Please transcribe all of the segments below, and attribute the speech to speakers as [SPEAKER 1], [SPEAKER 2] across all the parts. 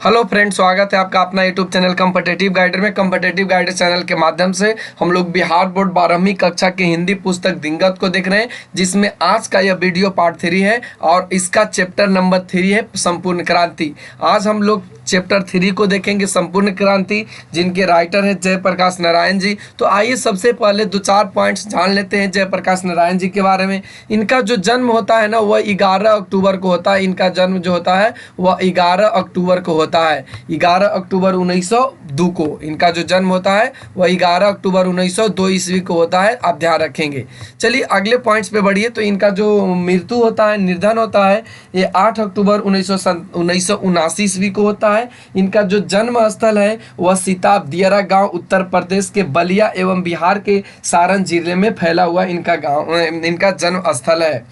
[SPEAKER 1] Hello friends, स्वागत है आपका अपना यूट्यूब चैनल कॉम्पिटिटिव गाइडर में। कॉम्पिटिटिव गाइडर चैनल के माध्यम से हम लोग बिहार बोर्ड 12वीं कक्षा की हिंदी पुस्तक दिनगत को देख रहे हैं, जिसमें आज का यह वीडियो पार्ट 3 है और इसका चैप्टर नंबर 3 है संपूर्ण क्रांति। आज हम लोग चैप्टर 3 को देखेंगे, संपूर्ण क्रांति, जिनके राइटर है जयप्रकाश नारायण जी। तो आइए सबसे पहले 2-4 पॉइंट्स जान लेते हैं जयप्रकाश नारायण जी के बारे में। इनका जो जन्म होता है ना, वह 11 अक्टूबर को होता है। इनका जन्म जो होता है वह 11 अक्टूबर को होता है। 11 अक्टूबर 1902 को इनका जो जन्म होता है वह 11 अक्टूबर 1902 ईस्वी को होता है। आप ध्यान रखेंगे। चलिए अगले पॉइंट्स पे बढ़िए। तो इनका जो मृत्यु होता है, निर्धन होता है, ये 8 अक्टूबर 1979 ईस्वी को होता है। इनका जो जन्म स्थल है वह सीताब दियरा गांव, उत्तर प्रदेश के बलिया एवं बिहार के सारण जिले में फैला हुआ इनका गांव, इनका जन्म स्थल है।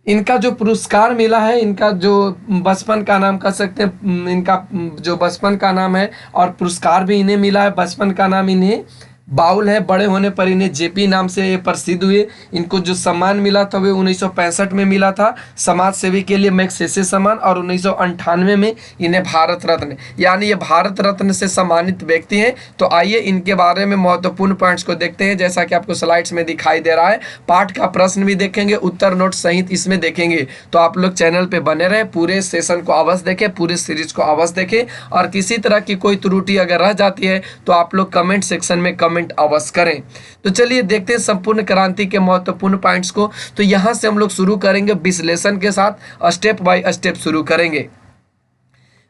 [SPEAKER 1] इनका जो पुरस्कार मिला है, इनका जो बचपन का नाम कह सकते हैं, इनका जो बचपन का नाम है और पुरस्कार भी इन्हें मिला है। बचपन का नाम इन्हें बाउल है, बड़े होने पर इन्हें जेपी नाम से प्रसिद्ध हुए। इनको जो सम्मान मिला था वह 1965 में मिला था, समाज सेवी के लिए मैग्सेसे सम्मान, और 1998 में इन्हें भारत रत्न, यानी ये भारत रत्न से सम्मानित व्यक्ति हैं। तो आइए इनके बारे में महत्वपूर्ण पॉइंट्स को देखते हैं, जैसा कि आपको स्लाइड्स में दिखाई दे रहा है। पाठ का प्रश्न भी देखेंगे, उत्तर नोट सहित इसमें देखेंगे। तो आप लोग चैनल पर बने रहे, पूरे सेशन को अवश्य देखें, पूरे सीरीज को अवश्य देखें, और किसी तरह की कोई त्रुटि अगर रह जाती है तो आप लोग कमेंट सेक्शन में कमेंट अवश्य करें। तो चलिए देखते हैं संपूर्ण क्रांति के महत्वपूर्ण पॉइंट्स को। तो यहां से हम लोग शुरू करेंगे विश्लेषण के साथ, स्टेप बाय स्टेप शुरू करेंगे।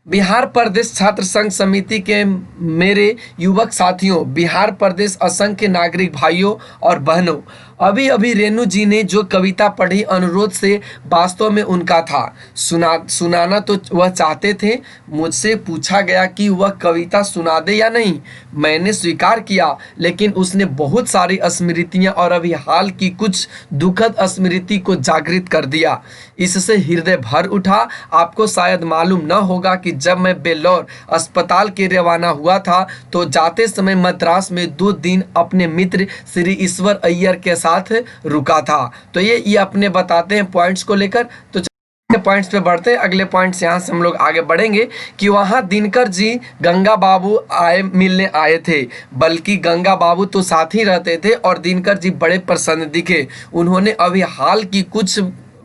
[SPEAKER 1] बिहार प्रदेश छात्र संघ समिति के मेरे युवक साथियों, बिहार प्रदेश असंख्य नागरिक भाइयों और बहनों, अभी अभी रेणु जी ने जो कविता पढ़ी, अनुरोध से वास्तव में उनका था। सुनाना तो वह चाहते थे। मुझसे पूछा गया कि वह कविता सुना दे या नहीं। मैंने स्वीकार किया, लेकिन उसने बहुत सारी स्मृतियां और अभी हाल की कुछ दुखद स्मृति को जागृत कर दिया। इससे हृदय भर उठा। आपको शायद मालूम न होगा कि जब मैं बेल्लौर अस्पताल के रवाना हुआ था तो जाते समय मद्रास में 2 दिन अपने मित्र श्री ईश्वर अय्यर के साथ रुका था। तो ये अपने बताते हैं पॉइंट्स को लेकर। तो पॉइंट्स पे बढ़ते हैं। अगले पॉइंट्स यहाँ से हम लोग आगे बढ़ेंगे कि वहाँ दिनकर जी गंगा बाबू मिलने आए थे, बल्कि गंगा बाबू तो साथ ही रहते थे और दिनकर जी बड़े प्रसन्न दिखे। उन्होंने अभी हाल की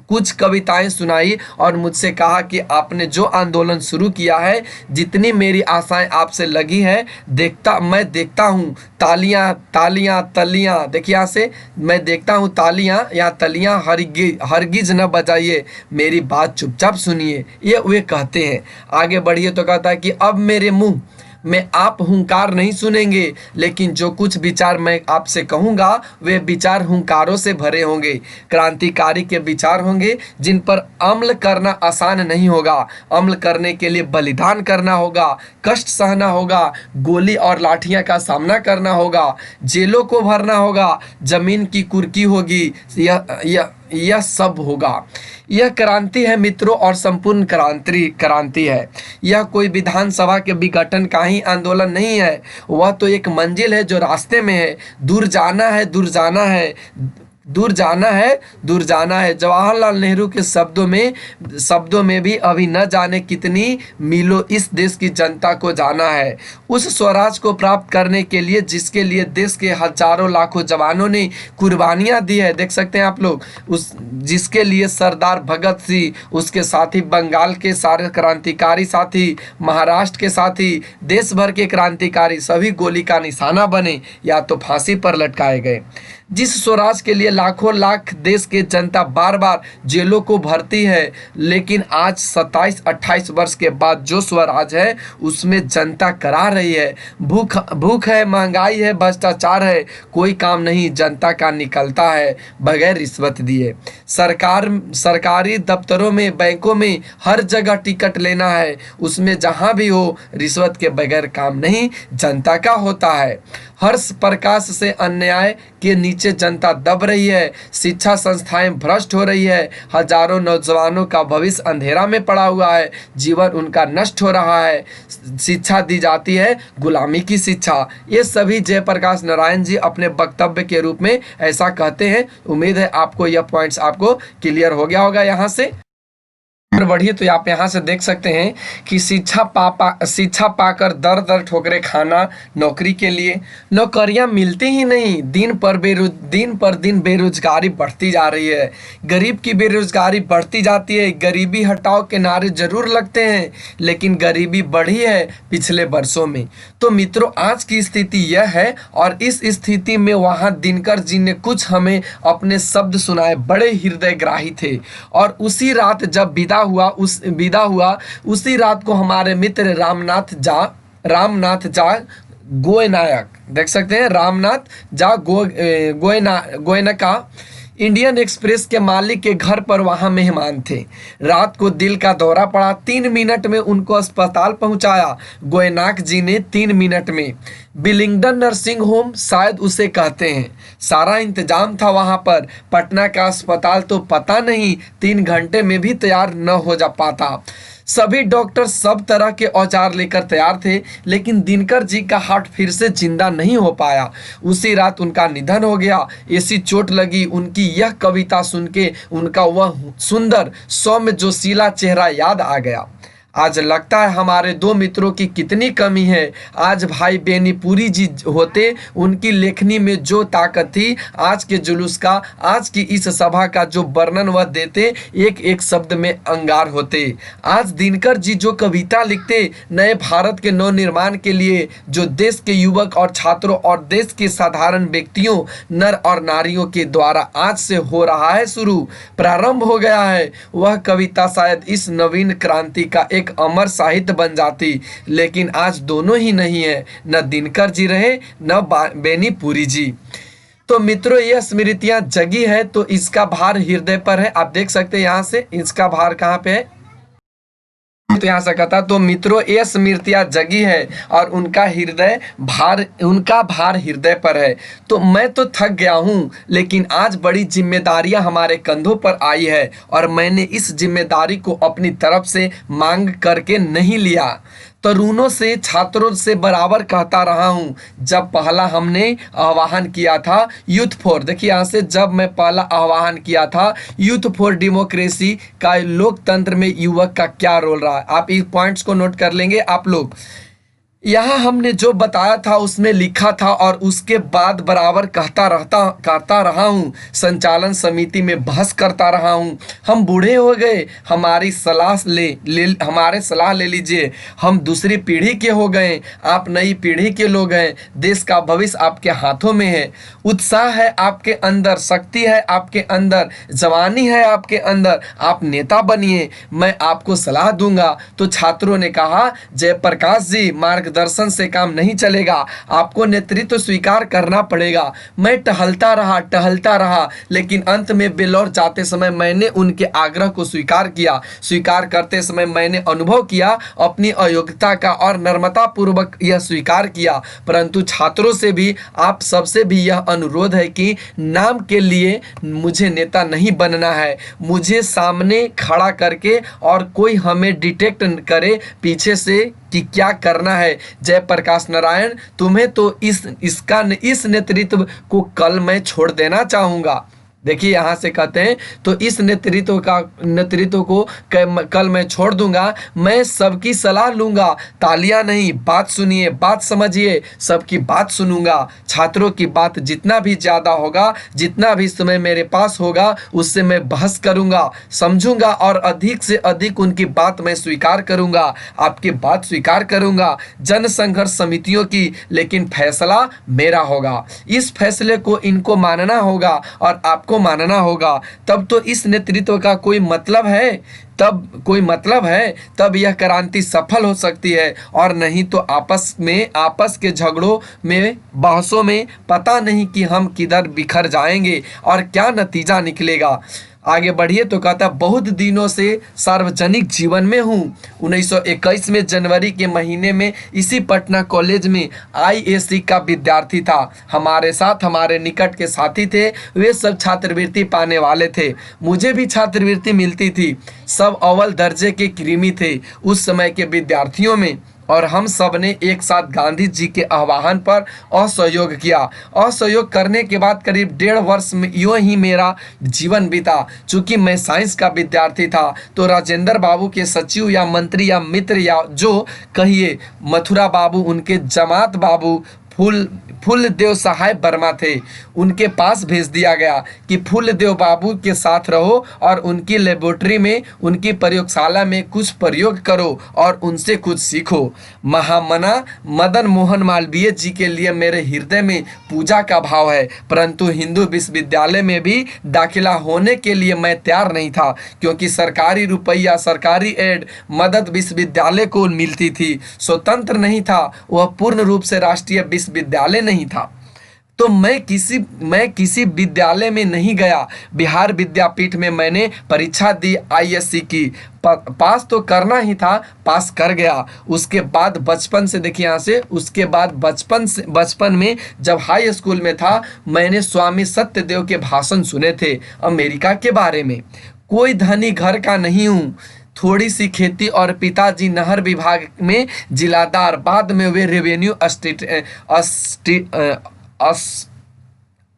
[SPEAKER 1] कुछ कविताएं सुनाई और मुझसे कहा कि आपने जो आंदोलन शुरू किया है, जितनी मेरी आशाएं आपसे लगी है, मैं देखता हूँ तालियां तालियां तलियां, देखिए यहाँ से, मैं देखता हूँ तालियां या तलियां हरगिज न बजाइए, मेरी बात चुपचाप सुनिए, ये वे कहते हैं। आगे बढ़िए तो कहता है कि अब मेरे मुंह में आप हुंकार नहीं सुनेंगे, लेकिन जो कुछ विचार मैं आपसे कहूँगा वे विचार हुंकारों से भरे होंगे, क्रांतिकारी के विचार होंगे जिन पर अमल करना आसान नहीं होगा। अमल करने के लिए बलिदान करना होगा, कष्ट सहना होगा, गोली और लाठियां का सामना करना होगा, जेलों को भरना होगा, जमीन की कुर्की होगी, यह सब होगा। यह क्रांति है मित्रों, और संपूर्ण क्रांति है। यह कोई विधानसभा के विघटन का ही आंदोलन नहीं है, वह तो एक मंजिल है जो रास्ते में है। दूर जाना है, दूर जाना है, दूर जाना है, दूर जाना है। जवाहरलाल नेहरू के शब्दों में भी अभी न जाने कितनी मीलों इस देश की जनता को जाना है, उस स्वराज को प्राप्त करने के लिए जिसके लिए देश के हजारों लाखों जवानों ने कुर्बानियां दी है। देख सकते हैं आप लोग, जिसके लिए सरदार भगत सिंह, उसके साथी बंगाल के सारे क्रांतिकारी साथी, महाराष्ट्र के साथी, देश भर के क्रांतिकारी सभी गोली का निशाना बने या तो फांसी पर लटकाए गए। जिस स्वराज के लिए लाखों लाख देश के जनता बार बार जेलों को भरती है, लेकिन आज 27-28 वर्ष के बाद जो स्वराज है उसमें जनता करा रही है। भूख है, महंगाई है, भ्रष्टाचार है, कोई काम नहीं जनता का निकलता है बगैर रिश्वत दिए। सरकारी दफ्तरों में, बैंकों में, हर जगह टिकट लेना है, उसमें जहां भी हो रिश्वत के बगैर काम नहीं जनता का होता है। हर्ष प्रकाश से अन्याय के नीचे जनता दब रही है, शिक्षा संस्थाएं भ्रष्ट हो रही है, हजारों नौजवानों का भविष्य अंधेरा में पड़ा हुआ है, जीवन उनका नष्ट हो रहा है, शिक्षा दी जाती है गुलामी की शिक्षा। ये सभी जयप्रकाश नारायण जी अपने वक्तव्य के रूप में ऐसा कहते हैं। उम्मीद है आपको यह पॉइंट्स आपको क्लियर हो गया होगा यहाँ से। और बढ़िए तो आप यहाँ से देख सकते हैं कि शिक्षा पाकर दर दर ठोकरे खाना नौकरी के लिए। नौकरियां मिलती ही नहीं, दिन पर दिन बेरोजगारी बढ़ती जा रही है। गरीब की बेरोजगारी बढ़ती जाती है। गरीबी हटाओ के नारे जरूर लगते हैं, लेकिन गरीबी बढ़ी है पिछले वर्षों में। तो मित्रों, आज की स्थिति यह है, और इस स्थिति में वहाँ दिनकर जी ने कुछ हमें अपने शब्द सुनाए, बड़े हृदयग्राही थे। और उसी रात जब विदा हुआ उसी रात को हमारे मित्र रामनाथ जा गोयनायक, देख सकते हैं, रामनाथ जा गोयनका इंडियन एक्सप्रेस के मालिक के घर पर वहां मेहमान थे। रात को दिल का दौरा पड़ा। 3 मिनट में उनको अस्पताल पहुंचाया गोयनाक जी ने। 3 मिनट में बिलिंगडन नर्सिंग होम शायद उसे कहते हैं। सारा इंतजाम था वहां पर। पटना का अस्पताल तो पता नहीं 3 घंटे में भी तैयार न हो जा पाता। सभी डॉक्टर सब तरह के औजार लेकर तैयार थे, लेकिन दिनकर जी का हार्ट फिर से जिंदा नहीं हो पाया। उसी रात उनका निधन हो गया। ऐसी चोट लगी। उनकी यह कविता सुन के उनका वह सुंदर सौम्य जोशीला चेहरा याद आ गया। आज लगता है हमारे 2 मित्रों की कितनी कमी है। आज भाई बेनीपुरी जी होते, उनकी लेखनी में जो ताकत थी, आज के जुलूस का, आज की इस सभा का जो वर्णन वह देते, एक एक शब्द में अंगार होते। आज दिनकर जी जो कविता लिखते नए भारत के नव निर्माण के लिए, जो देश के युवक और छात्रों और देश के साधारण व्यक्तियों, नर और नारियों के द्वारा आज से हो रहा है शुरू, प्रारंभ हो गया है, वह कविता शायद इस नवीन क्रांति का एक अमर साहित्य बन जाती। लेकिन आज दोनों ही नहीं है, न दिनकर जी रहे न बेनीपुरी जी। तो मित्रों, यह स्मृतियां जगी है तो इसका भार हृदय पर है। आप देख सकते हैं यहाँ से इसका भार कहाँ पे है, तो यहाँ से कहता। तो मित्रों, ये स्मृतियां जगी है और उनका भार हृदय पर है। तो मैं तो थक गया हूँ, लेकिन आज बड़ी जिम्मेदारियां हमारे कंधों पर आई है, और मैंने इस जिम्मेदारी को अपनी तरफ से मांग करके नहीं लिया। तरुणों से, छात्रों से बराबर कहता रहा हूं। जब पहला हमने आह्वान किया था यूथ फॉर, देखिए यहाँ से, जब मैं पहला आह्वान किया था यूथ फॉर डेमोक्रेसी का, लोकतंत्र में युवक का क्या रोल रहा है, आप इस पॉइंट्स को नोट कर लेंगे आप लोग। यहाँ हमने जो बताया था उसमें लिखा था, और उसके बाद बराबर कहता रहा हूँ। संचालन समिति में बहस करता रहा हूँ। हम बूढ़े हो गए, हमारे सलाह ले लीजिए। हम दूसरी पीढ़ी के हो गए, आप नई पीढ़ी के लोग हैं। देश का भविष्य आपके हाथों में है। उत्साह है आपके अंदर, शक्ति है आपके अंदर, जवानी है आपके अंदर, आप नेता बनिए, मैं आपको सलाह दूंगा। तो छात्रों ने कहा, जयप्रकाश जी, मार्गदर्शन से काम नहीं चलेगा, आपको नेतृत्व स्वीकार करना पड़ेगा। मैं टहलता रहा, लेकिन अंत में बेलौर जाते समय मैंने उनके आग्रह को स्वीकार किया। स्वीकार करते समय मैंने अनुभव किया अपनी अयोग्यता का, और नम्रता पूर्वक यह स्वीकार किया। परंतु छात्रों से भी, आप सबसे भी यह अनुरोध है कि नाम के लिए मुझे नेता नहीं बनना है। मुझे सामने खड़ा करके और कोई हमें डिटेक्ट करे पीछे से कि क्या करना है। जयप्रकाश नारायण, तुम्हें तो इस नेतृत्व को कल मैं छोड़ देना चाहूंगा। देखिए यहाँ से कहते हैं, तो इस नेतृत्व को कल मैं छोड़ दूंगा। मैं सबकी सलाह लूंगा, तालियां नहीं, बात सुनिए, बात समझिए, सबकी बात सुनूंगा। छात्रों की बात जितना भी ज्यादा होगा, जितना भी समय मेरे पास होगा, उससे मैं बहस करूंगा, समझूंगा, और अधिक से अधिक उनकी बात मैं स्वीकार करूंगा। आपकी बात स्वीकार करूंगा, जन संघर्ष समितियों की, लेकिन फैसला मेरा होगा। इस फैसले को इनको मानना होगा और आपको मानना होगा। तब तो इस नेतृत्व का कोई मतलब है, तब यह क्रांति सफल हो सकती है। और नहीं तो आपस के झगड़ों में, बहसों में पता नहीं कि हम किधर बिखर जाएंगे और क्या नतीजा निकलेगा। आगे बढ़िए तो कहता, बहुत दिनों से सार्वजनिक जीवन में हूँ। 1921 में जनवरी के महीने में इसी पटना कॉलेज में IAC का विद्यार्थी था। हमारे साथ हमारे निकट के साथी थे, वे सब छात्रवृत्ति पाने वाले थे। मुझे भी छात्रवृत्ति मिलती थी। सब अव्वल दर्जे के कृमि थे उस समय के विद्यार्थियों में। और हम सब ने एक साथ गांधी जी के आह्वान पर असहयोग किया। असहयोग करने के बाद करीब 1.5 वर्ष में यूं ही मेरा जीवन बीता। चूंकि मैं साइंस का विद्यार्थी था तो राजेंद्र बाबू के सचिव या मंत्री या मित्र या जो कहिए मथुरा बाबू, उनके जमात बाबू फूलदेव सहाय वर्मा थे, उनके पास भेज दिया गया कि फूलदेव बाबू के साथ रहो और उनकी लेबोरेटरी में, उनकी प्रयोगशाला में कुछ प्रयोग करो और उनसे कुछ सीखो। महामना मदन मोहन मालवीय जी के लिए मेरे हृदय में पूजा का भाव है, परंतु हिंदू विश्वविद्यालय में भी दाखिला होने के लिए मैं तैयार नहीं था, क्योंकि सरकारी रुपया, सरकारी एड मदद विश्वविद्यालय को मिलती थी। स्वतंत्र नहीं था, वह पूर्ण रूप से राष्ट्रीय विश्वविद्यालय नहीं था। तो मैं किसी विद्यालय में नहीं गया। बिहार विद्यापीठ में मैंने परीक्षा दी, आईएससी की, पास तो करना ही था, पास कर गया। उसके बाद बचपन से देखिए यहाँ से, उसके बाद बचपन में जब हाई स्कूल में था मैंने स्वामी सत्यदेव के भाषण सुने थे अमेरिका के बारे में। कोई धनी घर का नहीं हूँ, थोड़ी सी खेती और पिताजी नहर विभाग में जिलादार, बाद में वे रेवेन्यू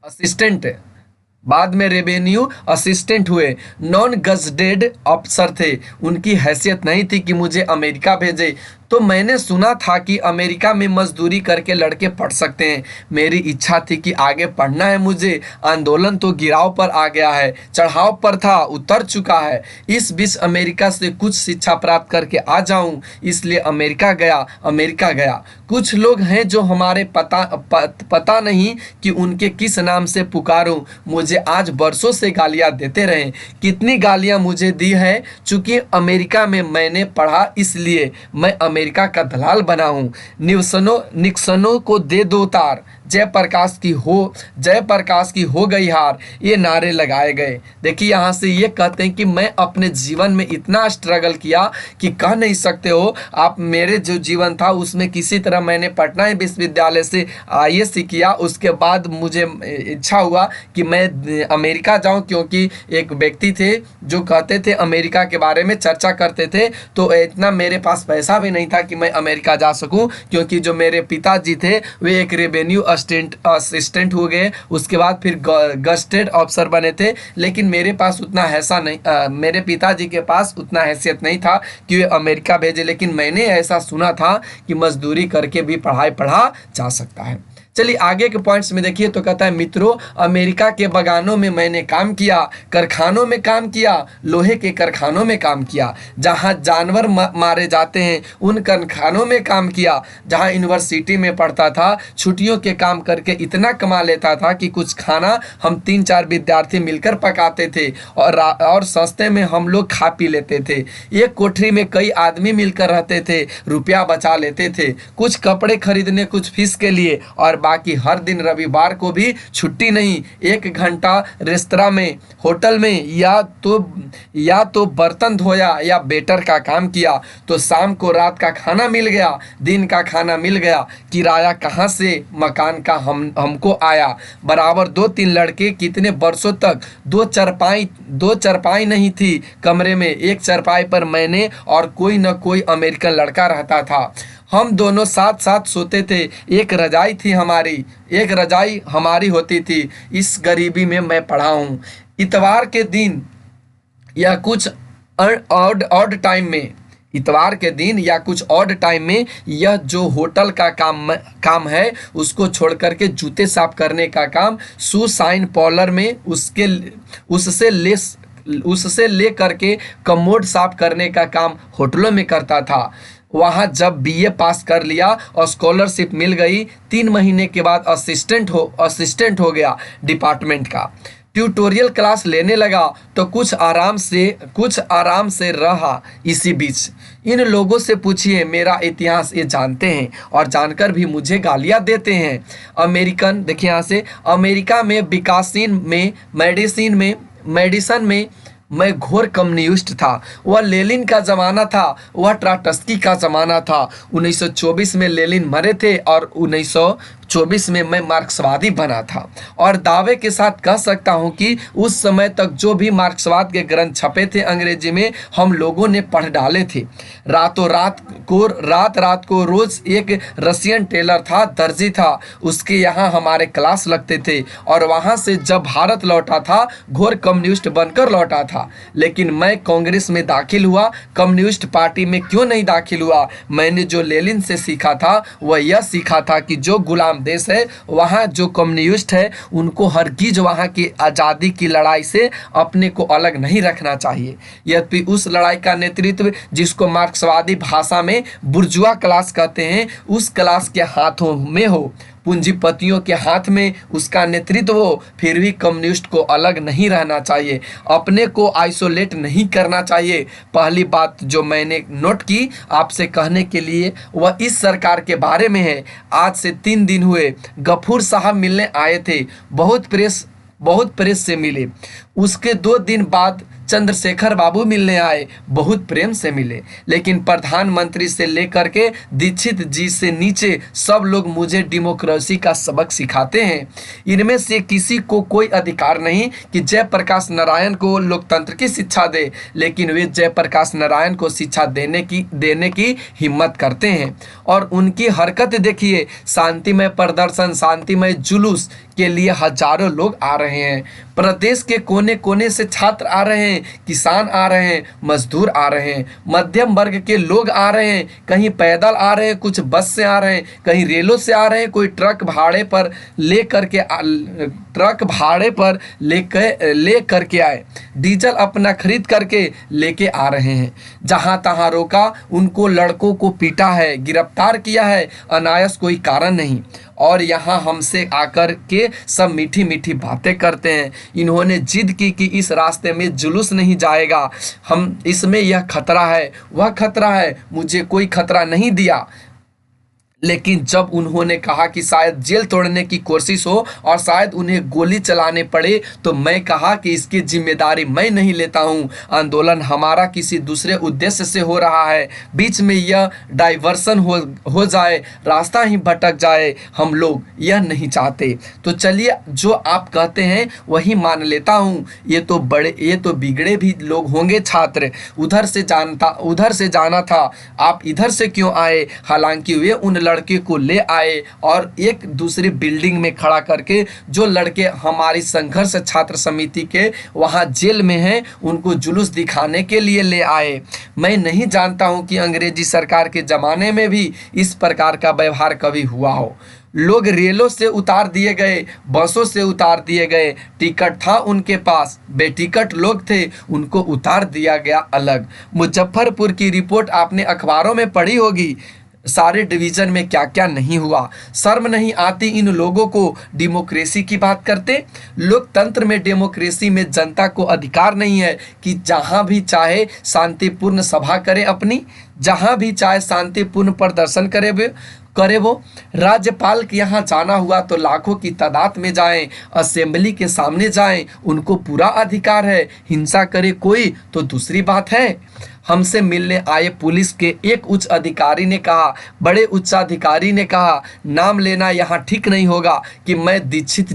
[SPEAKER 1] असिस्टेंट, बाद में रेवेन्यू असिस्टेंट हुए। नॉन गजटेड अफसर थे। उनकी हैसियत नहीं थी कि मुझे अमेरिका भेजे। तो मैंने सुना था कि अमेरिका में मजदूरी करके लड़के पढ़ सकते हैं। मेरी इच्छा थी कि आगे पढ़ना है मुझे। आंदोलन तो गिराव पर आ गया है, चढ़ाव पर था, उतर चुका है। इस बीच अमेरिका से कुछ शिक्षा प्राप्त करके आ जाऊं, इसलिए अमेरिका गया। कुछ लोग हैं जो हमारे पता नहीं कि उनके किस नाम से पुकारूं। मुझे आज बरसों से गालियां देते रहे। कितनी गालियां मुझे दी है। चूंकि अमेरिका में मैंने पढ़ा इसलिए मैं अमेरिका का दलाल बना हूं। निक्सनों को दे दो तार, जयप्रकाश की हो गई हार, ये नारे लगाए गए। देखिए यहाँ से ये कहते हैं कि मैं अपने जीवन में इतना स्ट्रगल किया कि कह नहीं सकते हो आप। मेरे जो जीवन था उसमें किसी तरह मैंने पटना विश्वविद्यालय से आईएससी किया। उसके बाद मुझे इच्छा हुआ कि मैं अमेरिका जाऊं, क्योंकि एक व्यक्ति थे जो कहते थे अमेरिका के बारे में चर्चा करते थे। तो इतना मेरे पास पैसा भी नहीं था कि मैं अमेरिका जा सकूं, क्योंकि जो मेरे पिताजी थे वे एक रेवेन्यू असिस्टेंट हो गए, उसके बाद फिर गस्टेड अफसर बने थे। लेकिन मेरे पास उतना ऐसा नहीं, मेरे पिताजी के पास उतना हैसियत नहीं था कि वे अमेरिका भेजे। लेकिन मैंने ऐसा सुना था कि मजदूरी करके भी पढ़ाई पढ़ा जा सकता है। चलिए आगे के पॉइंट्स में देखिए तो कहता है, मित्रों अमेरिका के बागानों में मैंने काम किया, कारखानों में काम किया, लोहे के कारखानों में काम किया, जहां जानवर मारे जाते हैं उन कारखानों में काम किया। जहां यूनिवर्सिटी में पढ़ता था, छुट्टियों के काम करके इतना कमा लेता था कि कुछ खाना हम 3-4 विद्यार्थी मिलकर पकाते थे और सस्ते में हम लोग खा पी लेते थे। एक कोठरी में कई आदमी मिलकर रहते थे, रुपया बचा लेते थे, कुछ कपड़े खरीदने, कुछ फीस के लिए, और बाकी हर दिन रविवार को भी छुट्टी नहीं। 1 घंटा रेस्तरां में, होटल में या तो बर्तन धोया या वेटर का काम किया, तो शाम को रात का खाना मिल गया, दिन का खाना मिल गया। किराया कहाँ से मकान का हमको आया। बराबर 2-3 लड़के कितने वर्षों तक, दो चरपाई नहीं थी कमरे में, एक चरपाई पर मैंने और कोई न कोई अमेरिकन लड़का रहता था। हम दोनों साथ साथ सोते थे। एक रजाई हमारी होती थी। इस गरीबी में मैं पढ़ा हूँ। इतवार के दिन या कुछ ऑड टाइम में यह जो होटल का काम है उसको छोड़ करके जूते साफ करने का काम शू शाइन पार्लर में उससे ले करके कमोड साफ करने का काम होटलों में करता था। वहाँ जब बीए पास कर लिया और स्कॉलरशिप मिल गई, 3 महीने के बाद असिस्टेंट हो गया डिपार्टमेंट का। ट्यूटोरियल क्लास लेने लगा तो कुछ आराम से रहा। इसी बीच इन लोगों से पूछिए, मेरा इतिहास ये जानते हैं और जानकर भी मुझे गालियां देते हैं। अमेरिकन, देखिए यहाँ से, अमेरिका में विकासशील में मेडिसिन में मैं घोर कम्युनिस्ट था। वह लेनिन का ज़माना था, वह ट्राटस्की का ज़माना था। 1924 में लेनिन मरे थे और 1924 में मैं मार्क्सवादी बना था और दावे के साथ कह सकता हूं कि उस समय तक जो भी मार्क्सवाद के ग्रंथ छपे थे अंग्रेजी में हम लोगों ने पढ़ डाले थे। रात को रोज एक रशियन टेलर था, दर्जी था, उसके यहाँ हमारे क्लास लगते थे और वहाँ से जब भारत लौटा था घोर कम्युनिस्ट बनकर लौटा था। लेकिन मैं कांग्रेस में दाखिल हुआ, कम्युनिस्ट पार्टी में क्यों नहीं दाखिल हुआ? मैंने जो लेनिन से सीखा था वह यह सीखा था कि जो गुलाम देश है वहाँ जो कम्युनिस्ट है उनको हरगिज वहाँ की आज़ादी की लड़ाई से अपने को अलग नहीं रखना चाहिए। यद्यपि उस लड़ाई का नेतृत्व जिसको मार्क्सवादी भाषा में बुर्जुआ क्लास कहते हैं उस क्लास के हाथों में हो, पूंजीपतियों के हाथ में उसका नेतृत्व हो, फिर भी कम्युनिस्ट को अलग नहीं रहना चाहिए, अपने को आइसोलेट नहीं करना चाहिए। पहली बात जो मैंने नोट की आपसे कहने के लिए वह इस सरकार के बारे में है। आज से 3 दिन हुए गफूर साहब मिलने आए थे, बहुत प्रेस से मिले। उसके 2 दिन बाद चंद्रशेखर बाबू मिलने आए, बहुत प्रेम से मिले। लेकिन प्रधानमंत्री से लेकर के दीक्षित जी से नीचे सब लोग मुझे डेमोक्रेसी का सबक सिखाते हैं। इनमें से किसी को कोई अधिकार नहीं कि जयप्रकाश नारायण को लोकतंत्र की शिक्षा दे, लेकिन वे जयप्रकाश नारायण को शिक्षा देने की हिम्मत करते हैं। और उनकी हरकत देखिए, शांतिमय प्रदर्शन, शांतिमय जुलूस के लिए हजारों लोग आ रहे हैं। प्रदेश के कोने कोने से छात्र आ रहे हैं, किसान आ रहे हैं, मजदूर आ रहे हैं, मध्यम वर्ग के लोग आ रहे हैं, कहीं पैदल आ रहे हैं, कुछ बस से आ रहे हैं, कहीं रेलों से आ रहे हैं, कोई ट्रक भाड़े पर ले करके आए, डीजल अपना खरीद करके लेके आ रहे हैं। जहां तहां रोका उनको लड़कों को पीटा है, गिरफ्तार किया है, अनायास कोई कारण नहीं। और यहाँ हमसे आकर के सब मीठी मीठी बातें करते हैं। इन्होंने जिद की कि इस रास्ते में जुलूस नहीं जाएगा, हम इसमें यह खतरा है, वह खतरा है, मुझे कोई खतरा नहीं दिया। लेकिन जब उन्होंने कहा कि शायद जेल तोड़ने की कोशिश हो और शायद उन्हें गोली चलाने पड़े, तो मैं कहा कि इसकी जिम्मेदारी मैं नहीं लेता हूं। आंदोलन हमारा किसी दूसरे उद्देश्य से हो रहा है, बीच में यह डाइवर्सन हो जाए, रास्ता ही भटक जाए, हम लोग यह नहीं चाहते। तो चलिए, जो आप कहते हैं वही मान लेता हूं। ये तो बिगड़े भी लोग होंगे छात्र, उधर से जाना था, आप इधर से क्यों आए? हालांकि वे उन लड़के को ले आए और एक दूसरी बिल्डिंग में खड़ा करके, जो लड़के हमारी संघर्ष छात्र समिति के वहां जेल में हैं उनको जुलूस दिखाने के लिए ले आए। मैं नहीं जानता हूं कि अंग्रेजी सरकार के ज़माने में भी इस प्रकार का व्यवहार कभी हुआ हो। लोग रेलों से उतार दिए गए, बसों से उतार दिए गए, टिकट था उनके पास, बेटिकट लोग थे, उनको उतार दिया गया अलग। मुजफ्फरपुर की रिपोर्ट आपने अखबारों में पढ़ी होगी, सारे डिवीजन में क्या क्या नहीं हुआ। शर्म नहीं आती इन लोगों को? डेमोक्रेसी की बात करते। लोकतंत्र में, डेमोक्रेसी में जनता को अधिकार नहीं है कि जहां भी चाहे शांतिपूर्ण सभा करे, अपनी जहां भी चाहे शांतिपूर्ण प्रदर्शन करे वो। राज्यपाल के यहाँ जाना हुआ तो लाखों की तादाद में जाएं, असेंबली के सामने जाएं, उनको पूरा अधिकार है। हिंसा करे कोई तो दूसरी बात है। हमसे मिलने आए पुलिस के एक उच्च अधिकारी ने कहा, बड़े उच्चाधिकारी ने कहा, नाम लेना यहाँ ठीक नहीं होगा, कि मैं दीक्षित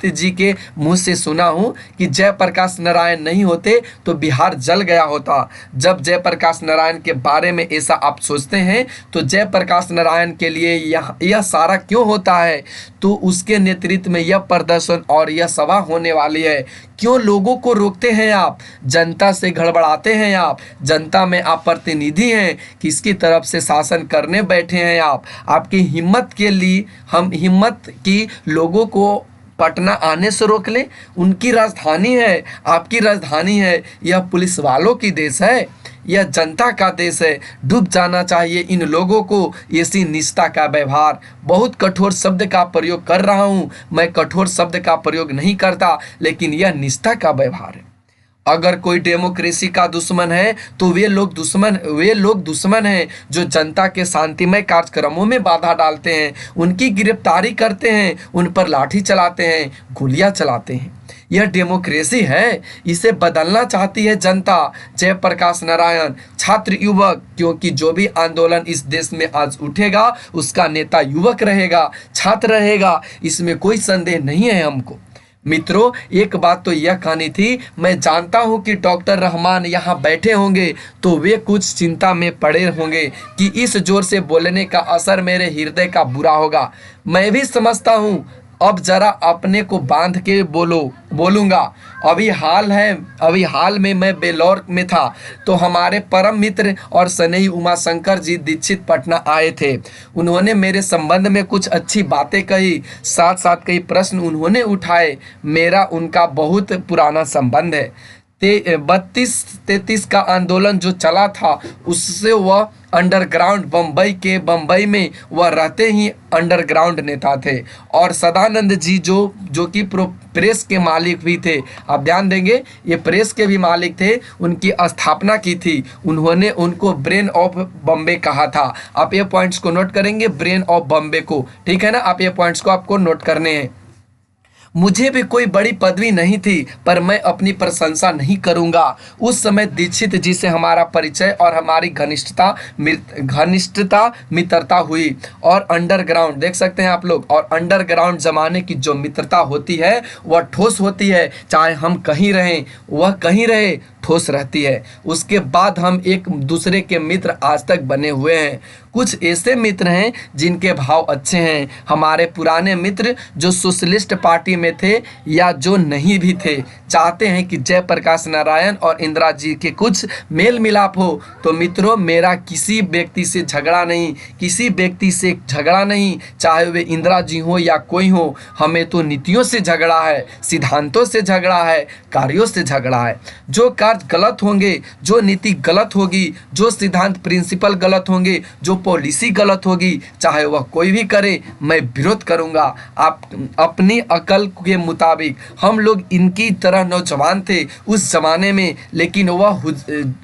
[SPEAKER 1] जी के मुंह से सुना हूँ कि जयप्रकाश नारायण नहीं होते तो बिहार जल गया होता। जब जयप्रकाश नारायण के बारे में ऐसा आप सोचते हैं तो जयप्रकाश नारायण के लिए यह सारा क्यों होता है? तो उसके नेतृत्व में यह प्रदर्शन और यह सभा होने वाली है। क्यों लोगों को रोकते हैं आप? जनता से गड़बड़ाते हैं आप। जनता में आप प्रतिनिधि हैं, किसकी तरफ से शासन करने बैठे हैं आप? आपकी हिम्मत के लिए हम हिम्मत की लोगों को पटना आने से रोक ले? उनकी राजधानी है, आपकी राजधानी है। यह पुलिस वालों की देश है, यह जनता का देश है। डूब जाना चाहिए इन लोगों को ऐसी निष्ठा का व्यवहार। बहुत कठोर शब्द का प्रयोग कर रहा हूँ मैं, कठोर शब्द का प्रयोग नहीं करता, लेकिन यह निष्ठा का व्यवहार है। अगर कोई डेमोक्रेसी का दुश्मन है तो वे लोग दुश्मन हैं जो जनता के शांतिमय कार्यक्रमों में बाधा डालते हैं, उनकी गिरफ्तारी करते हैं, उन पर लाठी चलाते हैं, गोलियां चलाते हैं। यह डेमोक्रेसी है, इसे बदलना चाहती है जनता। जयप्रकाश नारायण, छात्र युवक, क्योंकि जो भी आंदोलन इस देश में आज उठेगा उसका नेता युवक रहेगा, छात्र रहेगा, इसमें कोई संदेह नहीं है हमको। मित्रों, एक बात तो यह कहानी थी, मैं जानता हूं कि डॉक्टर रहमान यहाँ बैठे होंगे तो वे कुछ चिंता में पड़े होंगे कि इस जोर से बोलने का असर मेरे हृदय का बुरा होगा। मैं भी समझता हूं, अब जरा अपने को बांध के बोलूँगा। अभी हाल में मैं बेलौर में था तो हमारे परम मित्र और स्नेही उमाशंकर जी दीक्षित पटना आए थे। उन्होंने मेरे संबंध में कुछ अच्छी बातें कही, साथ साथ कई प्रश्न उन्होंने उठाए। मेरा उनका बहुत पुराना संबंध है। 32-33 का आंदोलन जो चला था उससे वह अंडरग्राउंड बम्बई में वह रहते ही अंडरग्राउंड नेता थे। और सदानंद जी जो कि प्रेस के मालिक भी थे, आप ध्यान देंगे ये प्रेस के भी मालिक थे, उनकी स्थापना की थी। उन्होंने उनको ब्रेन ऑफ बॉम्बे कहा था। आप ये पॉइंट्स को नोट करेंगे, ब्रेन ऑफ बॉम्बे को, ठीक है ना। आप ये पॉइंट्स को आपको नोट करने हैं। मुझे भी कोई बड़ी पदवी नहीं थी पर मैं अपनी प्रशंसा नहीं करूंगा। उस समय दीक्षित जी से हमारा परिचय और हमारी घनिष्ठता मित्रता हुई। और अंडरग्राउंड देख सकते हैं आप लोग, और अंडरग्राउंड जमाने की जो मित्रता होती है वह ठोस होती है, चाहे हम कहीं रहें वह कहीं रहे, ठोस रहती है। उसके बाद हम एक दूसरे के मित्र आज तक बने हुए हैं। कुछ ऐसे मित्र हैं जिनके भाव अच्छे हैं, हमारे पुराने मित्र जो सोशलिस्ट पार्टी में थे या जो नहीं भी थे, चाहते हैं कि जयप्रकाश नारायण और इंदिरा जी के कुछ मेल मिलाप हो। तो मित्रों, मेरा किसी व्यक्ति से झगड़ा नहीं, चाहे वे इंदिरा जी हो या कोई हो। हमें तो नीतियों से झगड़ा है, सिद्धांतों से झगड़ा है, कार्यों से झगड़ा है। जो कार्य गलत होंगे, जो नीति गलत होगी, जो सिद्धांत प्रिंसिपल गलत होंगे, जो पॉलिसी गलत होगी, चाहे वह कोई भी करे, मैं विरोध करूंगा। आप अपनी अकल के मुताबिक, हम लोग इनकी तरह नौजवान थे उस जमाने में,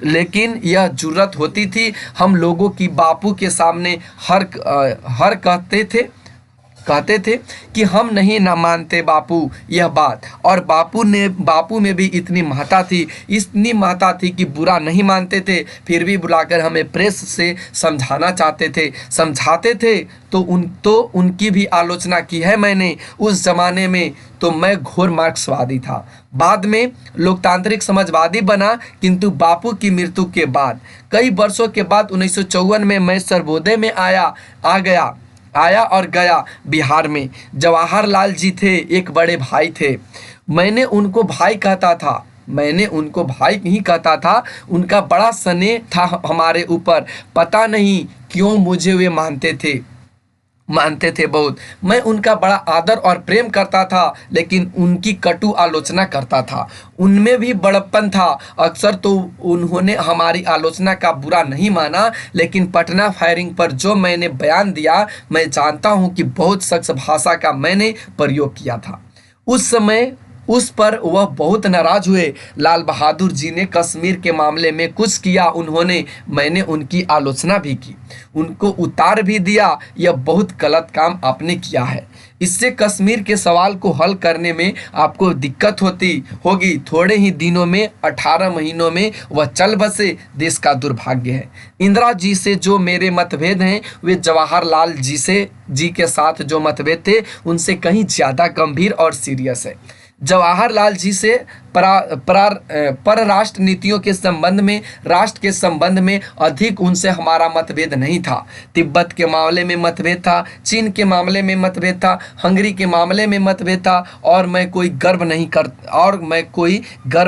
[SPEAKER 1] लेकिन यह जुर्रत होती थी हम लोगों की बापू के सामने हर कहते थे कि हम नहीं ना मानते बापू यह बात। और बापू में भी इतनी महत्ता थी कि बुरा नहीं मानते थे, फिर भी बुलाकर हमें प्रेस से समझाते थे। तो उनकी भी आलोचना की है मैंने उस जमाने में। तो मैं घोर मार्क्सवादी था, बाद में लोकतांत्रिक समाजवादी बना, किंतु बापू की मृत्यु के बाद कई वर्षों के बाद 1954 में मैं सर्वोदय में आया और गया। बिहार में जवाहरलाल जी थे, एक बड़े भाई थे। मैंने उनको भाई नहीं कहता था। उनका बड़ा स्नेह था हमारे ऊपर, पता नहीं क्यों मुझे वे मानते थे बहुत। मैं उनका बड़ा आदर और प्रेम करता था, लेकिन उनकी कटु आलोचना करता था। उनमें भी बड़प्पन था। अक्सर तो उन्होंने हमारी आलोचना का बुरा नहीं माना, लेकिन पटना फायरिंग पर जो मैंने बयान दिया, मैं जानता हूं कि बहुत सख्त भाषा का मैंने प्रयोग किया था। उस समय उस पर वह बहुत नाराज हुए। लाल बहादुर जी ने कश्मीर के मामले में कुछ किया उन्होंने, मैंने उनकी आलोचना भी की, उनको उतार भी दिया। यह बहुत गलत काम आपने किया है। इससे कश्मीर के सवाल को हल करने में आपको दिक्कत होगी। थोड़े ही दिनों में, 18 महीनों में वह चल बसे, देश का दुर्भाग्य है। इंदिरा जी से जो मेरे मतभेद हैं, वे जवाहरलाल जी के साथ जो मतभेद थे उनसे कहीं ज़्यादा गंभीर और सीरियस है। जवाहरलाल जी से परराष्ट्र नीतियों के संबंध में, राष्ट्र के संबंध में अधिक उनसे हमारा मतभेद नहीं था। तिब्बत के मामले में मतभेद था, चीन के मामले में मतभेद था, हंगरी के मामले में मतभेद था। और मैं कोई गर्व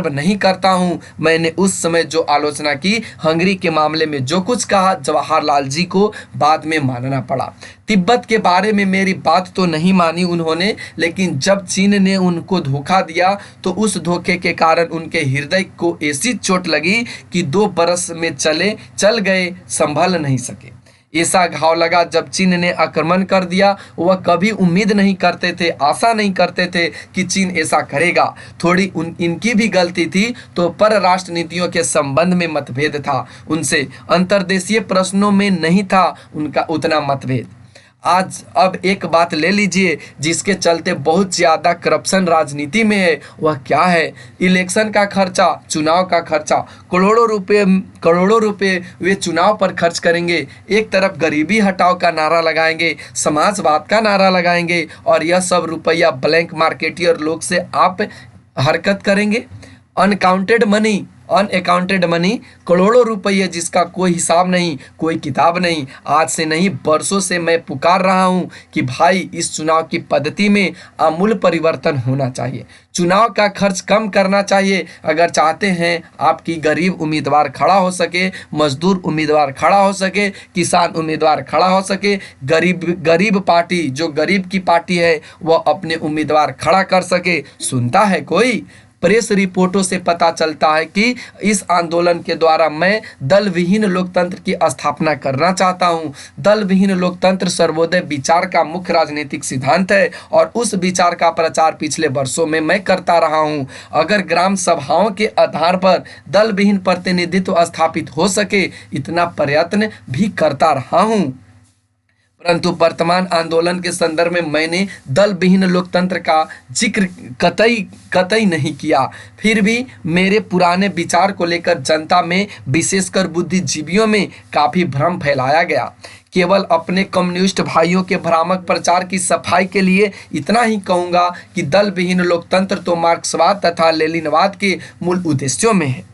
[SPEAKER 1] नहीं करता हूँ। मैंने उस समय जो आलोचना की, हंगरी के मामले में जो कुछ कहा, जवाहरलाल जी को बाद में मानना पड़ा। तिब्बत के बारे में मेरी बात तो नहीं मानी उन्होंने, लेकिन जब चीन ने उनको धोखा दिया तो उस धोखे के कारण उनके हृदय को ऐसी चोट लगी कि 2 बरस में चल गए, संभल नहीं सके। ऐसा घाव लगा जब चीन ने आक्रमण कर दिया। वह कभी उम्मीद नहीं करते थे, आशा नहीं करते थे कि चीन ऐसा करेगा। थोड़ी इनकी भी गलती थी। तो परराष्ट्र नीतियों के संबंध में मतभेद था उनसे, अंतर्देशीय प्रश्नों में नहीं था उनका उतना मतभेद। आज अब एक बात ले लीजिए जिसके चलते बहुत ज़्यादा करप्शन राजनीति में है, वह क्या है? इलेक्शन का खर्चा, चुनाव का खर्चा। करोड़ों रुपए वे चुनाव पर खर्च करेंगे। एक तरफ गरीबी हटाओ का नारा लगाएंगे, समाजवाद का नारा लगाएंगे, और यह सब रुपया ब्लैंक मार्केटियर लोग से आप हरकत करेंगे। अनअकाउंटेड मनी, करोड़ों रुपये जिसका कोई हिसाब नहीं, कोई किताब नहीं। आज से नहीं, बरसों से मैं पुकार रहा हूँ कि भाई इस चुनाव की पद्धति में आमूल परिवर्तन होना चाहिए। चुनाव का खर्च कम करना चाहिए अगर चाहते हैं आपकी गरीब उम्मीदवार खड़ा हो सके, मजदूर उम्मीदवार खड़ा हो सके, किसान उम्मीदवार खड़ा हो सके। गरीब पार्टी, जो गरीब की पार्टी है, वह अपने उम्मीदवार खड़ा कर सके। सुनता है कोई? प्रेस रिपोर्टों से पता चलता है कि इस आंदोलन के द्वारा मैं दल विहीन लोकतंत्र की स्थापना करना चाहता हूं। दल विहीन लोकतंत्र सर्वोदय विचार का मुख्य राजनीतिक सिद्धांत है और उस विचार का प्रचार पिछले वर्षों में मैं करता रहा हूं। अगर ग्राम सभाओं के आधार पर दल विहीन प्रतिनिधित्व स्थापित हो सके, इतना प्रयत्न भी करता रहा हूं। परंतु वर्तमान आंदोलन के संदर्भ में मैंने दल विहीन लोकतंत्र का जिक्र कतई नहीं किया। फिर भी मेरे पुराने विचार को लेकर जनता में, विशेषकर बुद्धिजीवियों में काफ़ी भ्रम फैलाया गया। केवल अपने कम्युनिस्ट भाइयों के भ्रामक प्रचार की सफाई के लिए इतना ही कहूँगा कि दल विहीन लोकतंत्र तो मार्क्सवाद तथा लेनिनवाद के मूल उद्देश्यों में है।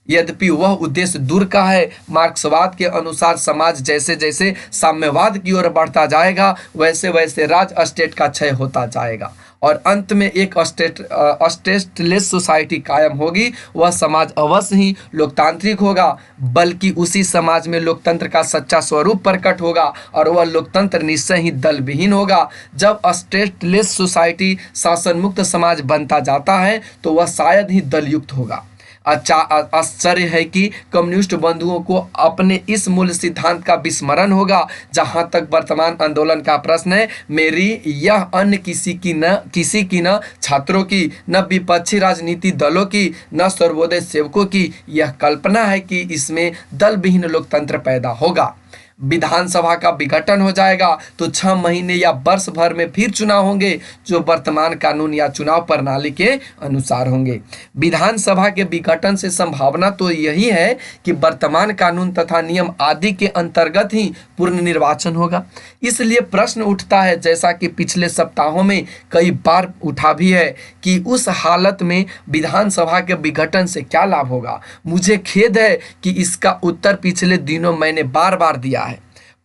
[SPEAKER 1] यद्यपि वह उद्देश्य दूर का है। मार्क्सवाद के अनुसार समाज जैसे जैसे साम्यवाद की ओर बढ़ता जाएगा, वैसे वैसे राज स्टेट का क्षय होता जाएगा और अंत में एक स्टेटलेस सोसाइटी कायम होगी। वह समाज अवश्य ही लोकतांत्रिक होगा, बल्कि उसी समाज में लोकतंत्र का सच्चा स्वरूप प्रकट होगा और वह लोकतंत्र निश्चय ही दल विहीन होगा। जब स्टेटलेस सोसाइटी, शासन मुक्त समाज बनता जाता है तो वह शायद ही दलयुक्त होगा। आश्चर्य है कि कम्युनिस्ट बंधुओं को अपने इस मूल सिद्धांत का विस्मरण होगा। जहां तक वर्तमान आंदोलन का प्रश्न है, मेरी यह अन्य किसी की न छात्रों की, न विपक्षी राजनीति दलों की, न सर्वोदय सेवकों की यह कल्पना है कि इसमें दल विहीन लोकतंत्र पैदा होगा। विधानसभा का विघटन हो जाएगा तो 6 महीने या वर्ष भर में फिर चुनाव होंगे जो वर्तमान कानून या चुनाव प्रणाली के अनुसार होंगे। विधानसभा के विघटन से संभावना तो यही है कि वर्तमान कानून तथा नियम आदि के अंतर्गत ही पूर्ण निर्वाचन होगा। इसलिए प्रश्न उठता है, जैसा कि पिछले सप्ताहों में कई बार उठा भी है, कि उस हालत में विधानसभा के विघटन से क्या लाभ होगा। मुझे खेद है कि इसका उत्तर पिछले दिनों मैंने बार बार दिया है,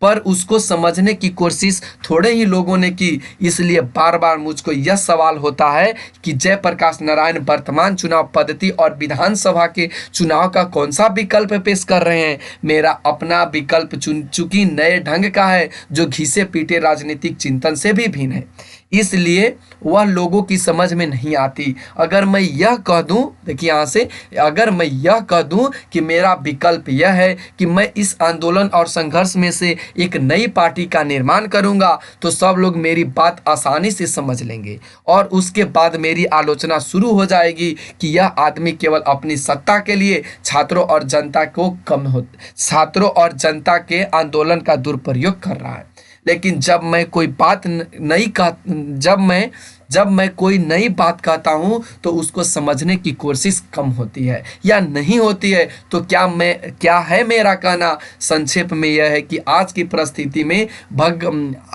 [SPEAKER 1] पर उसको समझने की कोशिश थोड़े ही लोगों ने की। इसलिए बार बार मुझको यह सवाल होता है कि जयप्रकाश नारायण वर्तमान चुनाव पद्धति और विधानसभा के चुनाव का कौन सा विकल्प पेश कर रहे हैं। मेरा अपना विकल्प चूंकि नए ढंग का है, जो घिसे पीटे राजनीतिक चिंतन से भी भिन्न है, इसलिए वह लोगों की समझ में नहीं आती। अगर मैं यह कह दूं, देखिए यहाँ से, अगर मैं यह कह दूं कि मेरा विकल्प यह है कि मैं इस आंदोलन और संघर्ष में से एक नई पार्टी का निर्माण करूंगा, तो सब लोग मेरी बात आसानी से समझ लेंगे और उसके बाद मेरी आलोचना शुरू हो जाएगी कि यह आदमी केवल अपनी सत्ता के लिए छात्रों और जनता के आंदोलन का दुरुपयोग कर रहा है। लेकिन जब मैं कोई नई बात कहता हूँ तो उसको समझने की कोशिश कम होती है या नहीं होती है। तो क्या है मेरा कहना संक्षेप में यह है कि आज की परिस्थिति में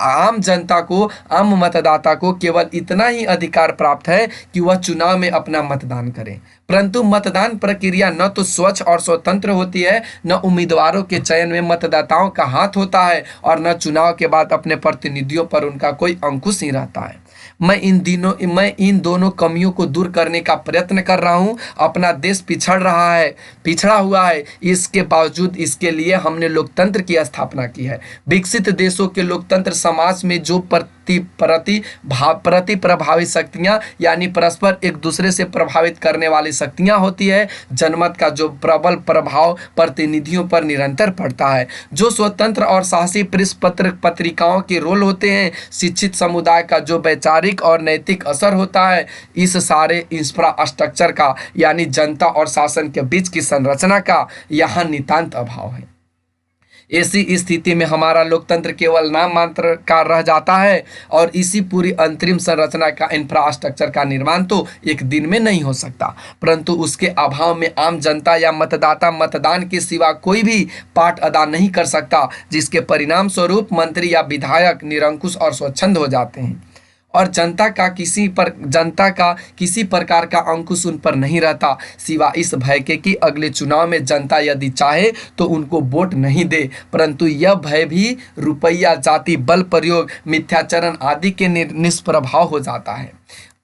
[SPEAKER 1] आम जनता को, आम मतदाता को केवल इतना ही अधिकार प्राप्त है कि वह चुनाव में अपना मतदान करें, परंतु मतदान प्रक्रिया न तो स्वच्छ और स्वतंत्र होती है, न उम्मीदवारों के चयन में मतदाताओं का हाथ होता है और न चुनाव के बाद अपने प्रतिनिधियों पर उनका कोई अंकुश ही रहता है। मैं इन दोनों कमियों को दूर करने का प्रयत्न कर रहा हूं। अपना देश पिछड़ा हुआ है, इसके बावजूद इसके लिए हमने लोकतंत्र की स्थापना की है। विकसित देशों के लोकतंत्र समाज में जो प्रति प्रभावित शक्तियां, यानी परस्पर एक दूसरे से प्रभावित करने वाली शक्तियां होती है, जनमत का जो प्रबल प्रभाव प्रतिनिधियों पर निरंतर पड़ता है, जो स्वतंत्र और साहसी प्रेस पत्रिकाओं के रोल होते हैं, शिक्षित समुदाय का जो वैचारिक और नैतिक असर होता है, इस सारे इंफ्रास्ट्रक्चर का, यानी जनता और शासन के बीच की संरचना का यहाँ नितांत अभाव है। ऐसी स्थिति में हमारा लोकतंत्र केवल नाम मात्र का रह जाता है और इसी पूरी अंतरिम संरचना का इंफ्रास्ट्रक्चर का निर्माण तो एक दिन में नहीं हो सकता, परंतु उसके अभाव में आम जनता या मतदाता मतदान के सिवा कोई भी पार्ट अदा नहीं कर सकता, जिसके परिणाम स्वरूप मंत्री या विधायक निरंकुश और स्वच्छंद हो जाते हैं और जनता का किसी प्रकार का अंकुश उन पर नहीं रहता, सिवा इस भय के कि अगले चुनाव में जनता यदि चाहे तो उनको वोट नहीं दे, परंतु यह भय भी रुपया, जाति, बल प्रयोग, मिथ्याचरण आदि के निष्प्रभाव हो जाता है।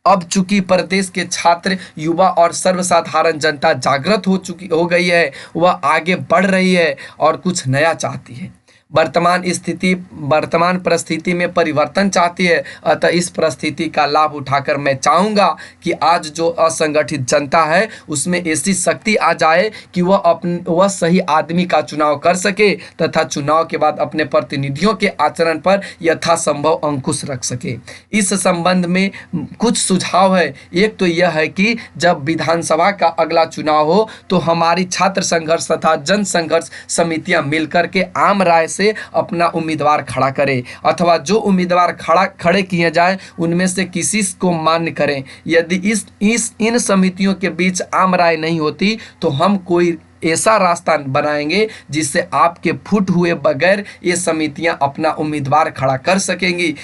[SPEAKER 1] अब चूंकि प्रदेश के छात्र, युवा और सर्वसाधारण जनता जागृत हो गई है, वह आगे बढ़ रही है और कुछ नया चाहती है, वर्तमान परिस्थिति में परिवर्तन चाहती है। अतः इस परिस्थिति का लाभ उठाकर मैं चाहूँगा कि आज जो असंगठित जनता है उसमें ऐसी शक्ति आ जाए कि वह सही आदमी का चुनाव कर सके तथा चुनाव के बाद अपने प्रतिनिधियों के आचरण पर यथासंभव अंकुश रख सके। इस संबंध में कुछ सुझाव है। एक तो यह है कि जब विधानसभा का अगला चुनाव हो तो हमारी छात्र संघर्ष तथा जन संघर्ष समितियां मिलकर के आम राय से अपना उम्मीदवार खड़ा करें, अथवा जो उम्मीदवार खड़े किए जाए उनमें से किसी को मान्य करें। यदि इन समितियों के बीच आम राय नहीं होती तो हम कोई ऐसा रास्ता बनाएंगे जिससे आपके फुट हुए बगैर ये समितियां अपना उम्मीदवार खड़ा कर सकेंगी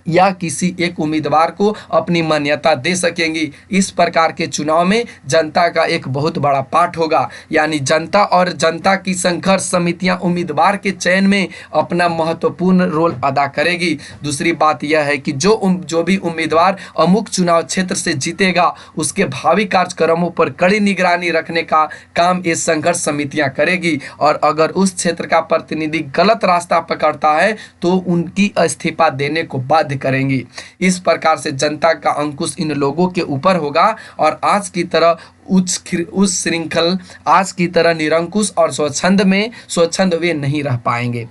[SPEAKER 1] या किसी एक उम्मीदवार को अपनी मान्यता दे सकेंगी। इस प्रकार के चुनाव में जनता का एक बहुत बड़ा पार्ट होगा, यानी जनता और जनता की संघर्ष समितियां उम्मीदवार के चयन में अपना महत्वपूर्ण रोल अदा करेगी। दूसरी बात यह है कि जो भी उम्मीदवार अमुक चुनाव क्षेत्र से जीतेगा उसके भावी कार्यक्रमों पर कड़ी निगरानी रखने का काम ये संघर्ष समितियां करेगी, और अगर उस क्षेत्र का प्रतिनिधि गलत रास्ता पकड़ता है तो उनकी इस्तीफा देने को बाध्य करेंगी। इस प्रकार से जनता का अंकुश इन लोगों के ऊपर होगा और आज की तरह निरंकुश और स्वच्छंद वे नहीं रह पाएंगे।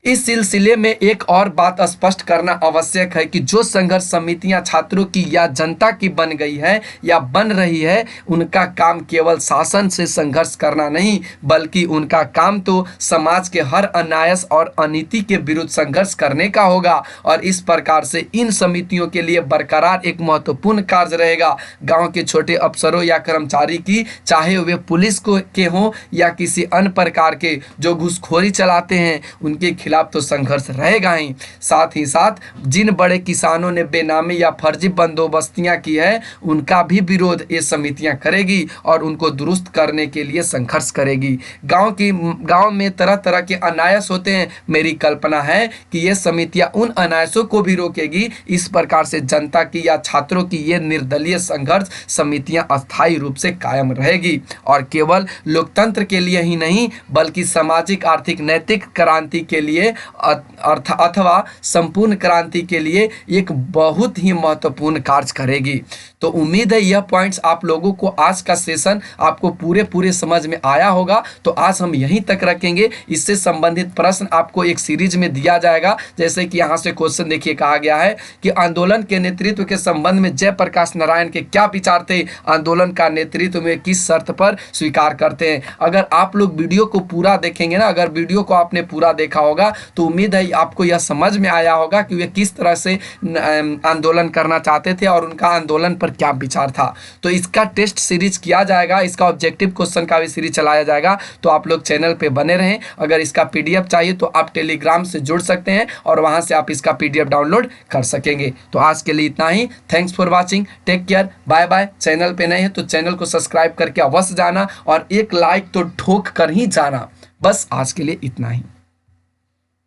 [SPEAKER 1] इस सिलसिले में एक और बात स्पष्ट करना आवश्यक है कि जो संघर्ष समितियां छात्रों की या जनता की बन गई है या बन रही है, उनका काम केवल शासन से संघर्ष करना नहीं, बल्कि उनका काम तो समाज के हर अन्याय और अनीति के विरुद्ध संघर्ष करने का होगा। और इस प्रकार से इन समितियों के लिए बरकरार एक महत्वपूर्ण कार्य रहेगा गाँव के छोटे अफसरों या कर्मचारी की, चाहे वे पुलिस के हों या किसी अन्य प्रकार के जो घूसखोरी चलाते हैं, उनके खिलाफ तो संघर्ष रहेगा ही। साथ ही साथ जिन बड़े किसानों ने बेनामी या फर्जी बंदोबस्तियां की है, उनका भी विरोध ये समितियां करेगी और उनको दुरुस्त करने के लिए संघर्ष करेगी। गांव में तरह तरह के अनायास होते हैं। मेरी कल्पना है कि ये समितियां उन अनायासों को भी रोकेगी। इस प्रकार से जनता की या छात्रों की ये निर्दलीय संघर्ष समितियां अस्थायी रूप से कायम रहेगी और केवल लोकतंत्र के लिए ही नहीं, बल्कि सामाजिक, आर्थिक, नैतिक क्रांति के लिए अथवा संपूर्ण क्रांति के लिए एक बहुत ही महत्वपूर्ण कार्य करेगी। तो उम्मीद है यह पॉइंट्स आप लोगों को, आज का सेशन आपको पूरे समझ में आया होगा। तो आज हम यहीं तक रखेंगे। इससे संबंधित प्रश्न आपको एक सीरीज में दिया जाएगा। जैसे कि यहाँ से क्वेश्चन देखिए, कहा गया है कि आंदोलन के नेतृत्व के संबंध में जयप्रकाश नारायण के क्या विचार थे, आंदोलन का नेतृत्व में किस शर्त पर स्वीकार करते हैं। अगर आप लोग वीडियो को पूरा देखेंगे ना, अगर वीडियो को आपने पूरा देखा होगा तो उम्मीद है आपको यह समझ में आया होगा कि वे किस तरह से आंदोलन करना चाहते थे और उनका आंदोलन पर क्या विचार था। तो इसका टेस्ट सीरीज किया जाएगा, इसका ऑब्जेक्टिव क्वेश्चन का भी सीरीज चलाया जाएगा। तो आप लोग चैनल पे बने रहें। अगर इसका पीडीएफ चाहिए तो आप टेलीग्राम से जुड़ सकते हैं और वहां से आप इसका पीडीएफ डाउनलोड कर सकेंगे। तो आज के लिए इतना ही। Thanks for watching, take care, bye bye. Channel पे नए हैं तो चैनल को सब्सक्राइब करके अवश्य जाना और एक लाइक तो ठोक कर ही जाना। बस आज के लिए इतना ही।